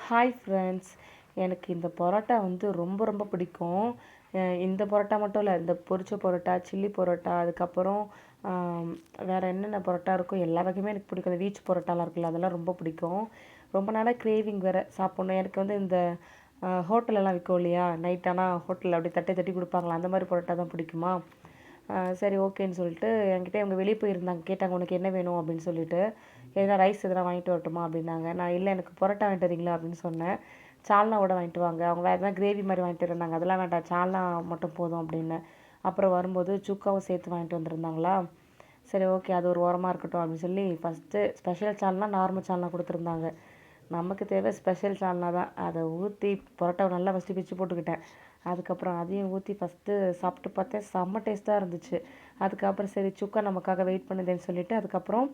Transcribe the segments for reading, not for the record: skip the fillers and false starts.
Hi friends. எனக்கு இந்த பரோட்டா வந்து ரொம்ப ரொம்ப பிடிக்கும். இந்த பரோட்டா மட்டும் இல்லை, இந்த பொரிச்ச பரோட்டா, சில்லி பரோட்டா, அதுக்கப்புறம் வேறு என்னென்ன பரோட்டா இருக்கோ எல்லா வகையுமே எனக்கு பிடிக்கும். அந்த வீச் பரோட்டாலாம் இருக்குல்ல, அதெல்லாம் ரொம்ப பிடிக்கும். ரொம்ப நாளாக கிரேவிங் வேறு சாப்பிட்ணும். எனக்கு வந்து இந்த ஹோட்டலெல்லாம் விற்கும் இல்லையா, நைட் ஆனால் ஹோட்டலில் அப்படி தட்டி தட்டி கொடுப்பாங்களா, அந்த மாதிரி பரோட்டா தான் பிடிக்குமா. சரி ஓகேன்னு சொல்லிட்டு என்கிட்ட இவங்க வெளியே போயிருந்தாங்க. கேட்டாங்க, உனக்கு என்ன வேணும் அப்படின்னு சொல்லிட்டு. எதனா ரைஸ் எதனா வாங்கிட்டு வரட்டுமா அப்படின்னாங்க. நான் இல்லை, எனக்கு பரோட்டா வாங்கிட்டு வரீங்களா அப்படின்னு சொன்னேன். சால்னாவோட வாங்கிட்டு வாங்க. அவங்க வேறு எதாவது கிரேவி மாதிரி வாங்கிட்டு இருந்தாங்க. அதெல்லாம் வேண்டாம், சால்னா மட்டும் போதும் அப்படின்னு. அப்புறம் வரும்போது சுக்காவும் சேர்த்து வாங்கிட்டு வந்திருந்தாங்களா. சரி ஓகே, அது ஒரு ஓரமாக இருக்கட்டும் அப்படின்னு சொல்லி ஃபஸ்ட்டு ஸ்பெஷல் சால்னா, நார்மல் சால்னா கொடுத்துருந்தாங்க. நமக்கு தேவை ஸ்பெஷல் சால்னா தான். அதை ஊற்றி பரோட்டாவை நல்லா ஃபஸ்ட்டு பிச்சு போட்டுக்கிட்டேன். அதுக்கப்புறம் அதையும் ஊற்றி ஃபஸ்ட்டு சாப்பிட்டு பார்த்தேன், செம்ம டேஸ்ட்டாக இருந்துச்சு. அதுக்கப்புறம் சரி சுக்கா நமக்காக வெயிட் பண்ணுதேன்னு சொல்லிவிட்டு அதுக்கப்புறம்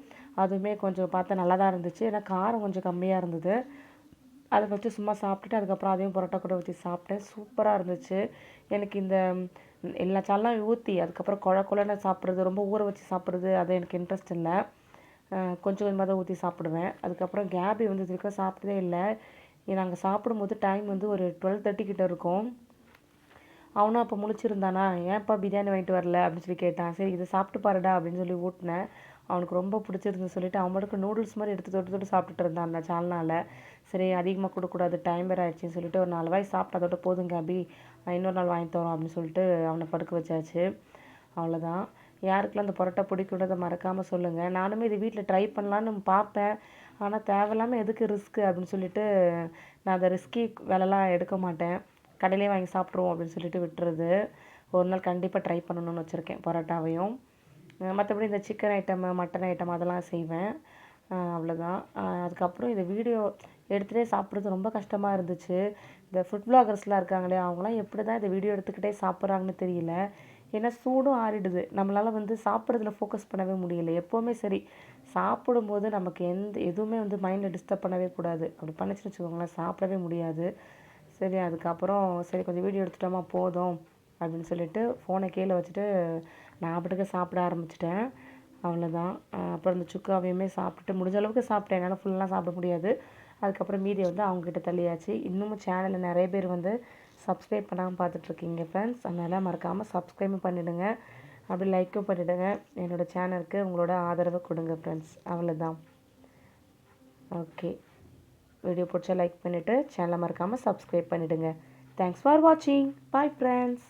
அதுவுமே கொஞ்சம் பார்த்தா நல்லா தான் இருந்துச்சு. ஏன்னா காரம் கொஞ்சம் கம்மியாக இருந்தது. அதை ஃபஸ்ட்டு சும்மா சாப்பிட்டுட்டு அதுக்கப்புறம் அதையும் பரோட்டா கூட ஊற்றி சாப்பிட்டேன். சூப்பராக இருந்துச்சு. எனக்கு இந்த எல்லா சால்னாவையும் ஊற்றி அதுக்கப்புறம் குழன்னு சாப்பிட்றது, ரொம்ப ஊற வச்சு சாப்பிட்றது, அது எனக்கு இன்ட்ரெஸ்ட் இல்லை. கொஞ்சம் கொஞ்சமாக தான் ஊற்றி சாப்பிடுவேன். அதுக்கப்புறம் கேபி வந்து இது வரைக்கும் சாப்பிட்டதே இல்லை. நாங்கள் சாப்பிடும்போது டைம் வந்து ஒரு 12:30 கிட்ட இருக்கும். அவனும் அப்போ முழிச்சிருந்தானா, ஏன்ப்பா பிரியாணி வாங்கிட்டு வரல அப்படின்னு சொல்லி கேட்டான். சரி இதை சாப்பிட்டு பாருடா அப்படின்னு சொல்லி ஊட்டினேன். அவனுக்கு ரொம்ப பிடிச்சிருந்துன்னு சொல்லிட்டு அவன் மட்டும் நூடுல்ஸ் மாதிரி எடுத்து தொட்டு தொட்டு சாப்பிட்டுட்டு இருந்தான் அந்த சால்னால. சரி அதிகமாக கொடுக்கக்கூடாது, டைம் வேறு ஆயிடுச்சுன்னு சொல்லிட்டு ஒரு 4 வாய் சாப்பிட்டா அதோட போதும் கேபி, இன்னொரு நாள் வாங்கி தரோம் அப்படின்னு சொல்லிட்டு அவனை படுக்க வச்சாச்சு. அவ்வளோதான். யாருக்கெல்லாம் அந்த பரோட்டா பிடிக்குன்றதை மறக்காமல் சொல்லுங்கள். நானுமே இது வீட்டில் ட்ரை பண்ணலான்னு பார்ப்பேன். ஆனால் தேவையில்லாமல் எதுக்கு ரிஸ்க்கு அப்படின்னு சொல்லிட்டு நான் அந்த ரிஸ்கி வேலைலாம் எடுக்க மாட்டேன். கடையிலே வாங்கி சாப்பிட்ருவோம் அப்படின்னு சொல்லிட்டு விட்டுறது. ஒரு நாள் கண்டிப்பாக ட்ரை பண்ணணும்னு வச்சுருக்கேன் பரோட்டாவையும். மற்றபடி இந்த சிக்கன் ஐட்டமு, மட்டன் ஐட்டம் அதெல்லாம் செய்வேன். அவ்வளோதான். அதுக்கப்புறம் இந்த வீடியோ எடுத்துகிட்டே சாப்பிட்றது ரொம்ப கஷ்டமாக இருந்துச்சு. இந்த ஃபுட் வ்ளாகர்ஸ்லாம் இருக்காங்களே, அவங்களாம் எப்படி தான் இந்த வீடியோ எடுத்துக்கிட்டே சாப்பிட்றாங்கன்னு தெரியல. ஏன்னா சூடும் ஆறிடுது. நம்மளால் வந்து சாப்பிட்றதுல ஃபோக்கஸ் பண்ணவே முடியல. எப்போவுமே சரி, சாப்பிடும்போது நமக்கு எதுவுமே வந்து மைண்டில் டிஸ்டர்ப் பண்ணவே கூடாது. அப்படி பண்ணிச்சுன்னு வச்சுக்கோங்களேன், சாப்பிடவே முடியாது. சரி அதுக்கப்புறம் சரி கொஞ்சம் வீடியோ எடுத்துட்டோமா போதும் அப்படின்னு சொல்லிட்டு ஃபோனை கீழே வச்சுட்டு நான் பாட்டுக்கு சாப்பிட ஆரம்பிச்சிட்டேன். அவ்வளோதான். அப்புறம் இந்த சுக்காவையுமே சாப்பிட்டுட்டு முடிஞ்ச அளவுக்கு சாப்பிட்டேன். என்னால் ஃபுல்லாக சாப்பிட முடியாது. அதுக்கப்புறம் மீதியை வந்து அவங்கக்கிட்ட தள்ளியாச்சு. இன்னமும் சேனலில் நிறைய பேர் வந்து சப்ஸ்கிரைப் பண்ணாமல் பார்த்துட்ருக்கீங்க ஃப்ரெண்ட்ஸ். அதனால் மறக்காமல் சப்ஸ்கிரைபும் பண்ணிவிடுங்க. அப்படி லைக்கும் பண்ணிவிடுங்க. என்னோடய சேனலுக்கு உங்களோட ஆதரவை கொடுங்க ஃப்ரெண்ட்ஸ். அவ்வளோதான். ஓகே, வீடியோ பிடிச்சா லைக் பண்ணிவிட்டு சேனலை மறக்காமல் சப்ஸ்கிரைப் பண்ணிவிடுங்க. தேங்க்ஸ் ஃபார் வாட்சிங். Bye friends.